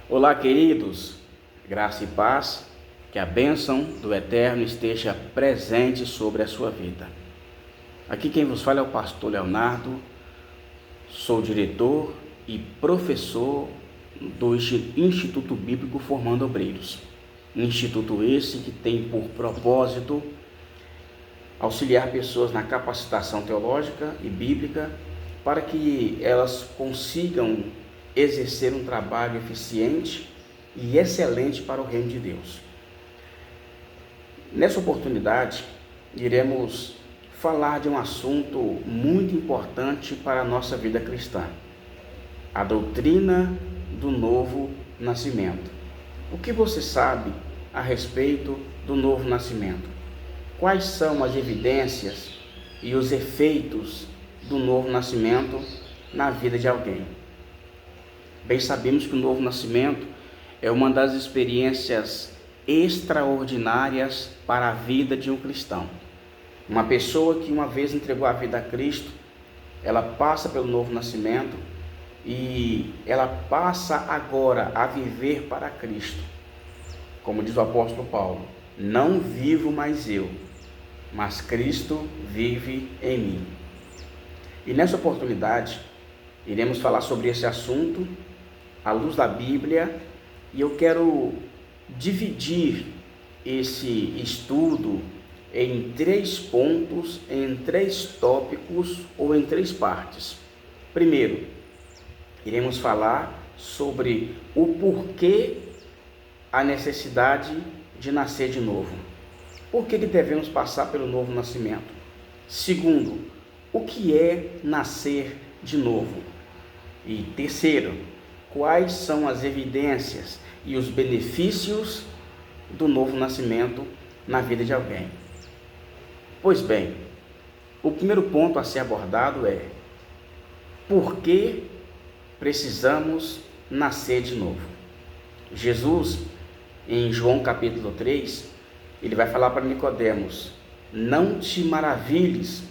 Olá, queridos, graça e paz, que a bênção do Eterno esteja presente sobre a sua vida. Aqui quem vos fala é o pastor Leonardo, sou diretor e professor do Instituto Bíblico Formando Obreiros. Instituto esse que tem por propósito auxiliar pessoas na capacitação teológica e bíblica para que elas consigam exercer um trabalho eficiente e excelente para o reino de Deus. Nessa oportunidade, iremos falar de um assunto muito importante para a nossa vida cristã: a doutrina do novo nascimento. O que você sabe a respeito do novo nascimento? Quais são as evidências e os efeitos do novo nascimento na vida de alguém? Bem sabemos que o novo nascimento é uma das experiências extraordinárias para a vida de um cristão. Uma pessoa que uma vez entregou a vida a Cristo, ela passa pelo novo nascimento e ela passa agora a viver para Cristo. Como diz o apóstolo Paulo: não vivo mais eu, mas Cristo vive em mim. E nessa oportunidade, iremos falar sobre esse assunto à luz da Bíblia, e eu quero dividir esse estudo em 3 pontos, em 3 tópicos ou em 3 partes. Primeiro, iremos falar sobre o porquê a necessidade de nascer de novo. Por que devemos passar pelo novo nascimento? Segundo, o que é nascer de novo? E terceiro, quais são as evidências e os benefícios do novo nascimento na vida de alguém? Pois bem, o primeiro ponto a ser abordado é: por que precisamos nascer de novo? Jesus, em João capítulo 3, ele vai falar para Nicodemos: não te maravilhes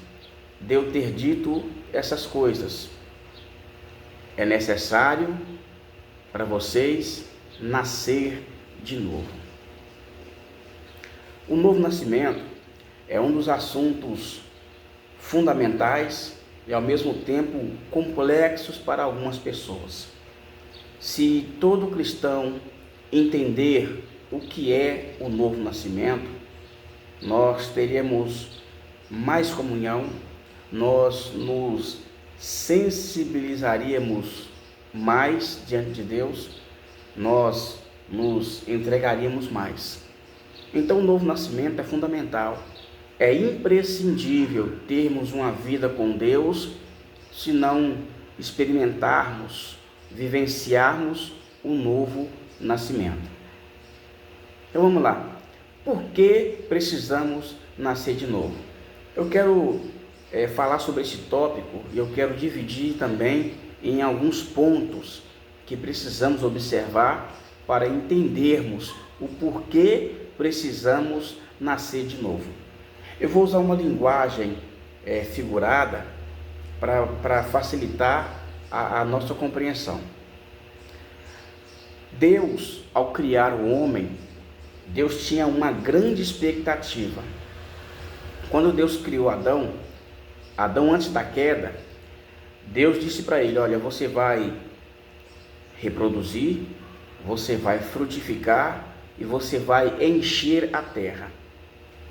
de eu ter dito essas coisas. É necessário para vocês nascer de novo. O novo nascimento é um dos assuntos fundamentais e ao mesmo tempo complexos para algumas pessoas. Se todo cristão entender o que é o novo nascimento, nós teremos mais comunhão, nós nos sensibilizaríamos mais diante de Deus, nós nos entregaríamos mais. Então o novo nascimento é fundamental, é imprescindível termos uma vida com Deus, se não experimentarmos, vivenciarmos o novo nascimento. Então vamos lá. Por que precisamos nascer de novo? Eu quero falar sobre esse tópico e eu quero dividir também em alguns pontos que precisamos observar para entendermos o porquê precisamos nascer de novo. Eu vou usar uma linguagem figurada para facilitar a nossa compreensão. Deus, ao criar o homem, Deus tinha uma grande expectativa. Quando Deus criou Adão antes da queda, Deus disse para ele: olha, você vai reproduzir, você vai frutificar e você vai encher a terra.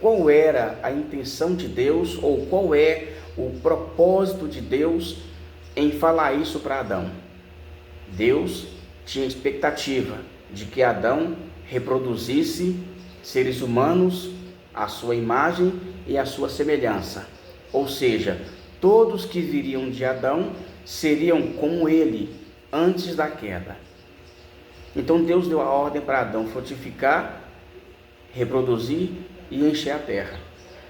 Qual era a intenção de Deus, ou qual é o propósito de Deus em falar isso para Adão? Deus tinha expectativa de que Adão reproduzisse seres humanos à sua imagem e à sua semelhança. Ou seja, todos que viriam de Adão seriam como ele antes da queda. Então Deus deu a ordem para Adão frutificar, reproduzir e encher a terra.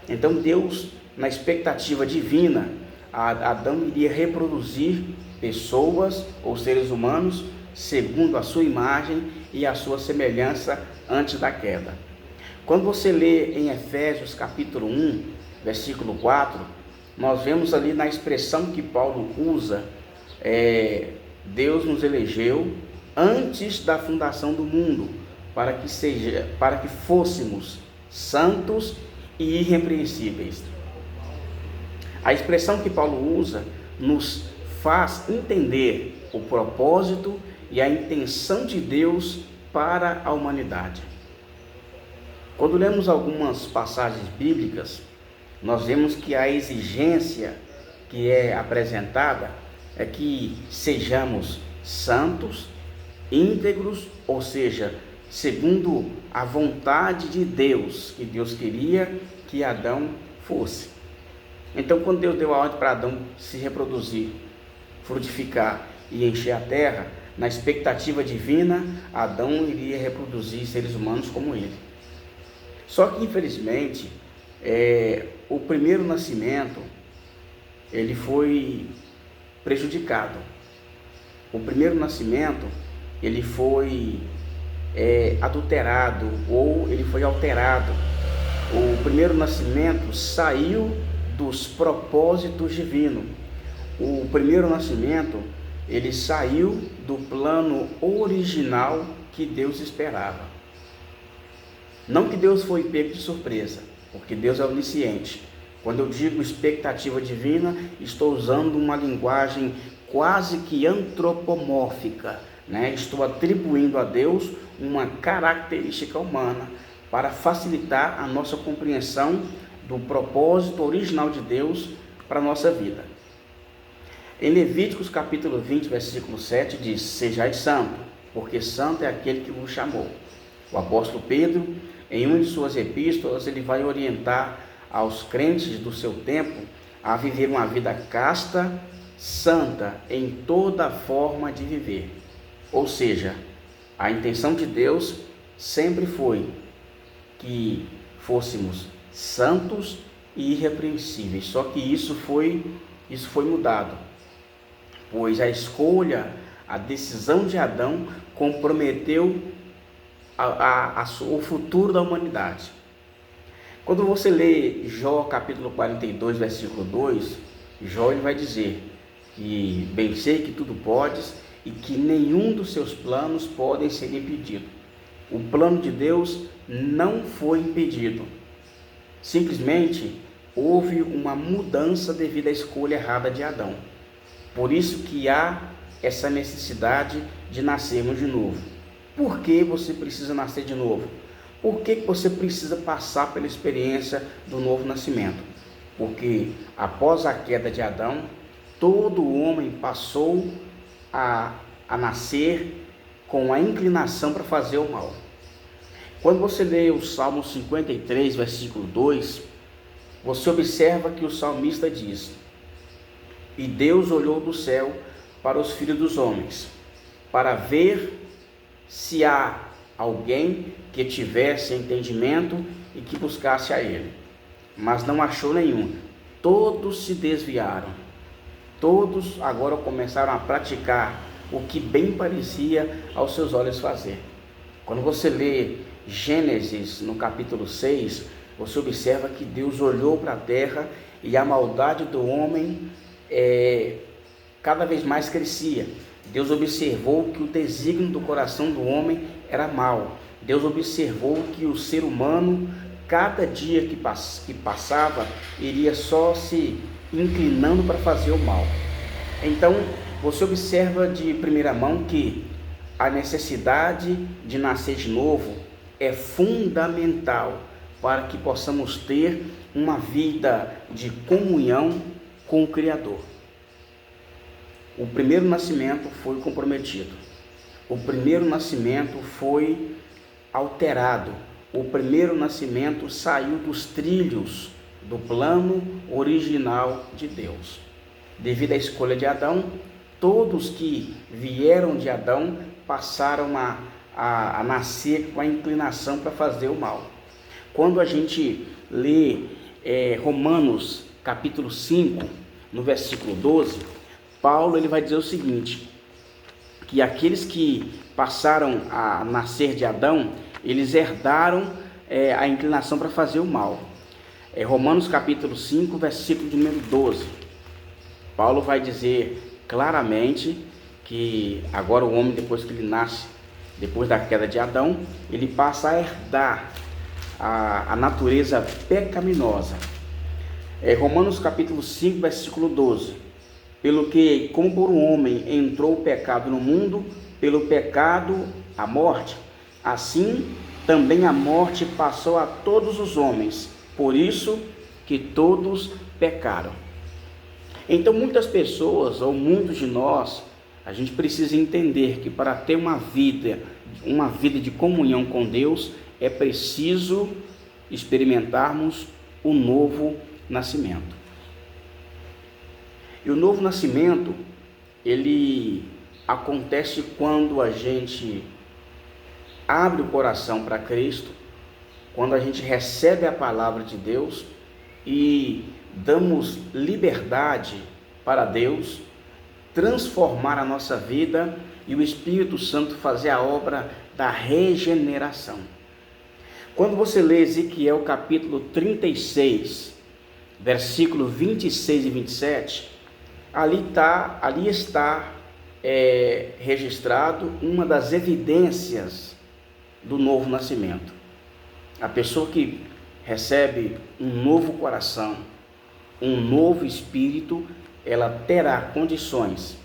Então Deus, na expectativa divina, Adão iria reproduzir pessoas ou seres humanos segundo a sua imagem e a sua semelhança antes da queda. Quando você lê em Efésios capítulo 1, versículo 4, nós vemos ali na expressão que Paulo usa, Deus nos elegeu antes da fundação do mundo, para que fôssemos santos e irrepreensíveis. A expressão que Paulo usa nos faz entender o propósito e a intenção de Deus para a humanidade. Quando lemos algumas passagens bíblicas, nós vemos que a exigência que é apresentada é que sejamos santos, íntegros, ou seja, segundo a vontade de Deus, que Deus queria que Adão fosse. Então, quando Deus deu a ordem para Adão se reproduzir, frutificar e encher a terra, na expectativa divina, Adão iria reproduzir seres humanos como ele. Só que, infelizmente, o primeiro nascimento, ele foi prejudicado. O primeiro nascimento, ele foi adulterado, ou ele foi alterado. O primeiro nascimento saiu dos propósitos divinos. O primeiro nascimento, ele saiu do plano original que Deus esperava. Não que Deus foi pego de surpresa, porque Deus é onisciente. Quando eu digo expectativa divina, estou usando uma linguagem quase que antropomórfica, né? Estou atribuindo a Deus uma característica humana para facilitar a nossa compreensão do propósito original de Deus para a nossa vida. Em Levíticos capítulo 20, versículo 7 diz: sejais santo, porque santo é aquele que vos chamou. O apóstolo Pedro, em uma de suas epístolas, ele vai orientar aos crentes do seu tempo a viver uma vida casta, santa em toda forma de viver. Ou seja, a intenção de Deus sempre foi que fôssemos santos e irrepreensíveis. Só que isso foi mudado, pois a escolha, a decisão de Adão comprometeu o futuro da humanidade. Quando você lê Jó capítulo 42, versículo 2, Jó ele vai dizer que bem sei que tudo podes e que nenhum dos seus planos podem ser impedido. O plano de Deus não foi impedido. Simplesmente houve uma mudança devido à escolha errada de Adão. Por isso que há essa necessidade de nascermos de novo. Por que você precisa nascer de novo? Por que você precisa passar pela experiência do novo nascimento? Porque após a queda de Adão, todo homem passou a nascer com a inclinação para fazer o mal. Quando você lê o Salmo 53, versículo 2, você observa que o salmista diz: e Deus olhou do céu para os filhos dos homens, para ver se há alguém que tivesse entendimento e que buscasse a ele. Mas não achou nenhum. Todos se desviaram. Todos agora começaram a praticar o que bem parecia aos seus olhos fazer. Quando você lê Gênesis no capítulo 6, você observa que Deus olhou para a terra e a maldade do homem cada vez mais crescia. Deus observou que o desígnio do coração do homem era mau. Deus observou que o ser humano, cada dia que passava, iria só se inclinando para fazer o mal. Então, você observa de primeira mão que a necessidade de nascer de novo é fundamental para que possamos ter uma vida de comunhão com o Criador. O primeiro nascimento foi comprometido. O primeiro nascimento foi alterado. O primeiro nascimento saiu dos trilhos do plano original de Deus. Devido à escolha de Adão, todos que vieram de Adão passaram a nascer com a inclinação para fazer o mal. Quando a gente lê Romanos capítulo 5, no versículo 12, Paulo ele vai dizer o seguinte, que aqueles que passaram a nascer de Adão, eles herdaram a inclinação para fazer o mal. Romanos capítulo 5, versículo de número 12. Paulo vai dizer claramente que agora o homem, depois que ele nasce, depois da queda de Adão, ele passa a herdar a natureza pecaminosa. Romanos capítulo 5, versículo 12. Pelo que, como por um homem entrou o pecado no mundo, pelo pecado a morte, assim também a morte passou a todos os homens, por isso que todos pecaram. Então muitas pessoas, ou muitos de nós, a gente precisa entender que para ter uma vida de comunhão com Deus, é preciso experimentarmos o novo nascimento. E o novo nascimento, ele acontece quando a gente abre o coração para Cristo, quando a gente recebe a palavra de Deus e damos liberdade para Deus transformar a nossa vida e o Espírito Santo fazer a obra da regeneração. Quando você lê Ezequiel capítulo 36, versículo 26 e 27, ali está registrado uma das evidências do novo nascimento. A pessoa que recebe um novo coração, um novo espírito, ela terá condições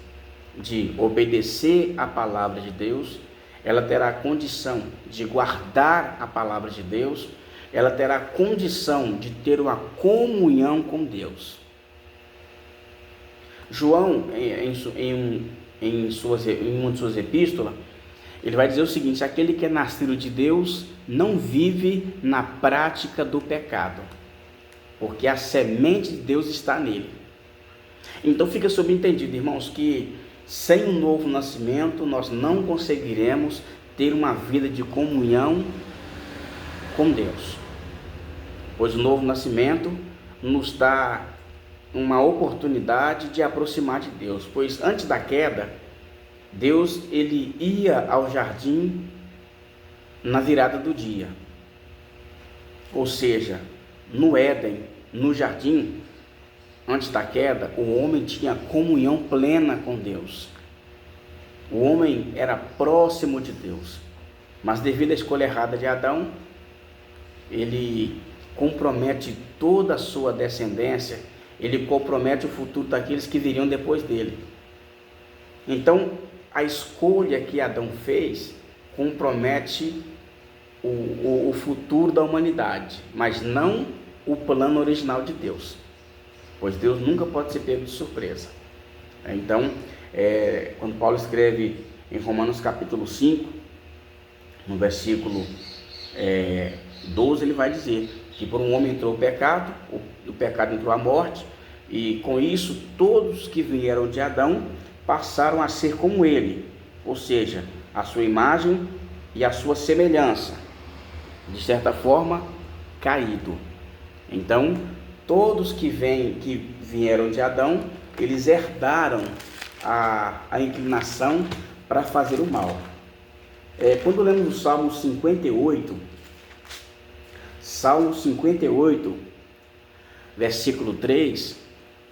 de obedecer a palavra de Deus, ela terá condição de guardar a palavra de Deus, ela terá condição de ter uma comunhão com Deus. João, em uma de suas epístolas, ele vai dizer o seguinte: aquele que é nascido de Deus não vive na prática do pecado, porque a semente de Deus está nele. Então fica subentendido, irmãos, que sem um novo nascimento nós não conseguiremos ter uma vida de comunhão com Deus, pois o novo nascimento nos dá uma oportunidade de aproximar de Deus, pois antes da queda, Deus ele ia ao jardim na virada do dia, ou seja, no Éden, no jardim, antes da queda, o homem tinha comunhão plena com Deus, o homem era próximo de Deus, mas devido à escolha errada de Adão, ele compromete toda a sua descendência, ele compromete o futuro daqueles que viriam depois dele. Então, a escolha que Adão fez compromete o futuro da humanidade, mas não o plano original de Deus, pois Deus nunca pode ser pego de surpresa. Então, quando Paulo escreve em Romanos capítulo 5, no versículo 12, ele vai dizer que por um homem entrou o pecado, o pecado entrou a morte, e com isso todos que vieram de Adão passaram a ser como ele, ou seja, a sua imagem e a sua semelhança, de certa forma, caído. Então, todos que vieram de Adão, eles herdaram a inclinação para fazer o mal. Quando lemos o Salmo 58, versículo 3,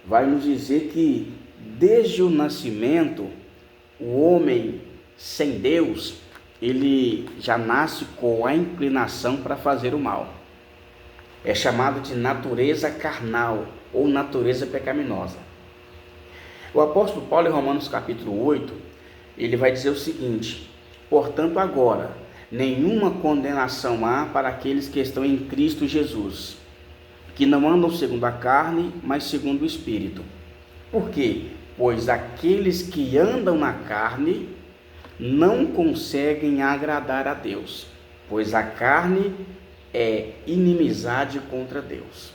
vai nos dizer que desde o nascimento, o homem sem Deus, ele já nasce com a inclinação para fazer o mal. É chamado de natureza carnal ou natureza pecaminosa. O apóstolo Paulo, em Romanos capítulo 8, ele vai dizer o seguinte: portanto agora, nenhuma condenação há para aqueles que estão em Cristo Jesus, que não andam segundo a carne, mas segundo o Espírito. Por quê? Pois aqueles que andam na carne não conseguem agradar a Deus, pois a carne é inimizade contra Deus.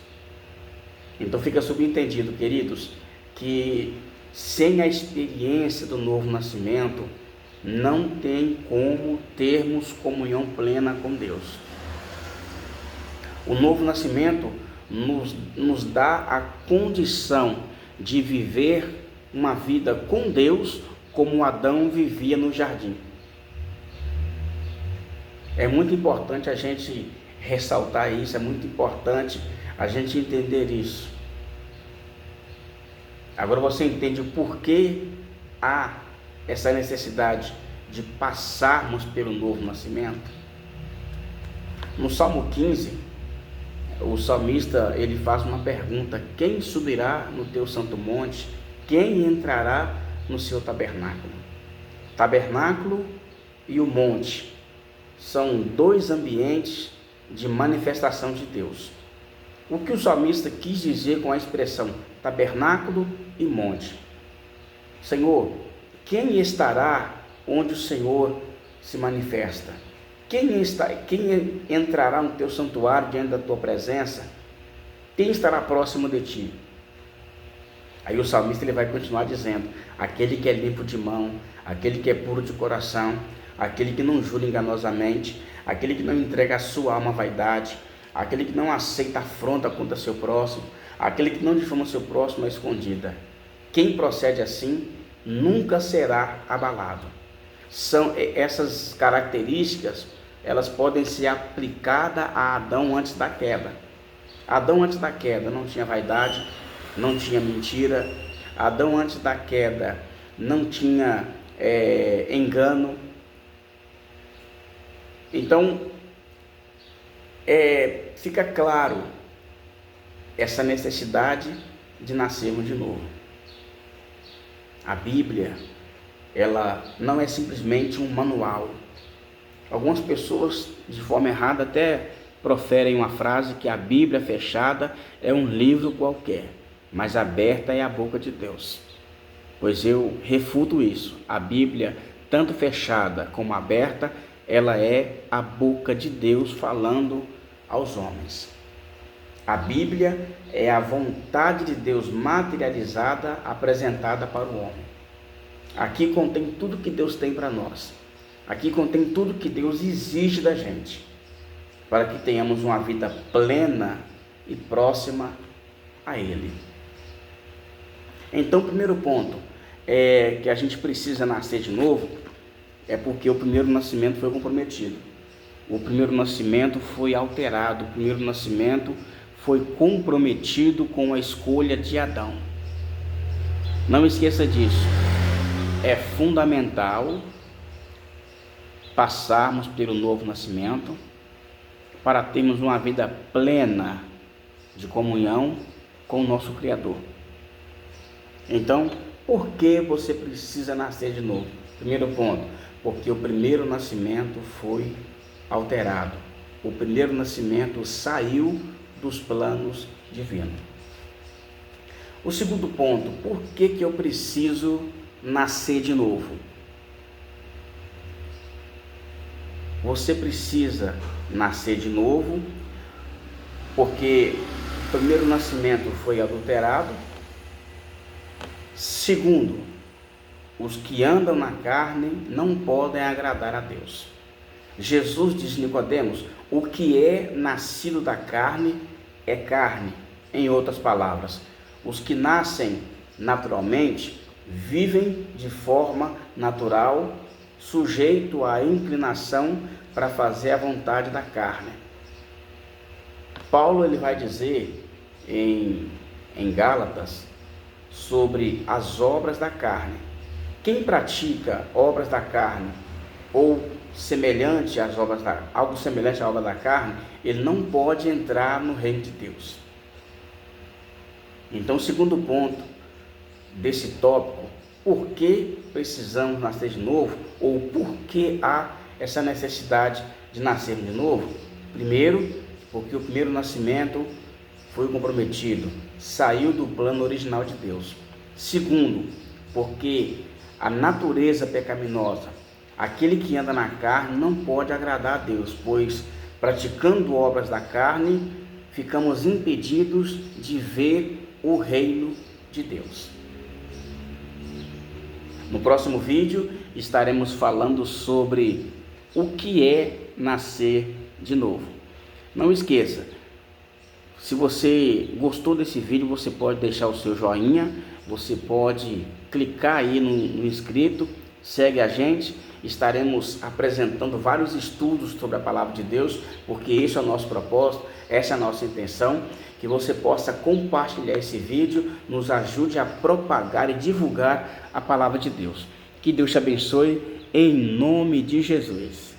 Então fica subentendido, queridos, que sem a experiência do novo nascimento, não tem como termos comunhão plena com Deus. O novo nascimento nos dá a condição de viver uma vida com Deus como Adão vivia no jardim. É muito importante a gente ressaltar isso, é muito importante a gente entender isso. Agora você entende o porquê há essa necessidade de passarmos pelo novo nascimento? No Salmo 15, o salmista ele faz uma pergunta: quem subirá no teu santo monte? Quem entrará no seu tabernáculo? Tabernáculo e o monte são dois ambientes de manifestação de Deus. O que o salmista quis dizer com a expressão tabernáculo e monte? Senhor, quem estará onde o Senhor se manifesta? Quem entrará no teu santuário diante da tua presença? Quem estará próximo de ti? Aí o salmista ele vai continuar dizendo: aquele que é limpo de mão, aquele que é puro de coração, aquele que não jura enganosamente, aquele que não entrega a sua alma à vaidade, aquele que não aceita afronta contra seu próximo, aquele que não difama seu próximo à escondida. Quem procede assim nunca será abalado. São essas características, elas podem ser aplicadas a Adão antes da queda. Adão antes da queda não tinha vaidade, não tinha mentira. Adão antes da queda não tinha engano. Então, fica claro essa necessidade de nascermos de novo. A Bíblia, ela não é simplesmente um manual. Algumas pessoas, de forma errada, até proferem uma frase que a Bíblia fechada é um livro qualquer, mas aberta é a boca de Deus. Pois eu refuto isso. A Bíblia, tanto fechada como aberta, ela é a boca de Deus falando aos homens. A Bíblia é a vontade de Deus materializada, apresentada para o homem. Aqui contém tudo que Deus tem para nós. Aqui contém tudo que Deus exige da gente, para que tenhamos uma vida plena e próxima a Ele. Então, o primeiro ponto é que a gente precisa nascer de novo, é porque o primeiro nascimento foi comprometido. O primeiro nascimento foi alterado, o primeiro nascimento foi comprometido com a escolha de Adão. Não esqueça disso. É fundamental passarmos pelo novo nascimento para termos uma vida plena de comunhão com o nosso Criador. Então, por que você precisa nascer de novo? Primeiro ponto, porque o primeiro nascimento foi alterado. O primeiro nascimento saiu dos planos divinos. O segundo ponto, por que eu preciso nascer de novo? Você precisa nascer de novo porque o primeiro nascimento foi adulterado. Segundo, os que andam na carne não podem agradar a Deus. Jesus disse a Nicodemos: o que é nascido da carne é carne. Em outras palavras, os que nascem naturalmente vivem de forma natural, sujeito à inclinação para fazer a vontade da carne. Paulo ele vai dizer em Gálatas sobre as obras da carne. Quem pratica obras da carne ou semelhante às obras algo semelhante à obra da carne, ele não pode entrar no reino de Deus. Então, o segundo ponto desse tópico, por que precisamos nascer de novo, ou por que há essa necessidade de nascer de novo? Primeiro, porque o primeiro nascimento foi comprometido, saiu do plano original de Deus. Segundo, porque a natureza pecaminosa, aquele que anda na carne não pode agradar a Deus, pois praticando obras da carne, ficamos impedidos de ver o reino de Deus. No próximo vídeo estaremos falando sobre o que é nascer de novo. Não esqueça, se você gostou desse vídeo, você pode deixar o seu joinha, você pode clicar aí no inscrito, segue a gente. Estaremos apresentando vários estudos sobre a Palavra de Deus, porque esse é o nosso propósito, essa é a nossa intenção, que você possa compartilhar esse vídeo, nos ajude a propagar e divulgar a Palavra de Deus. Que Deus te abençoe em nome de Jesus.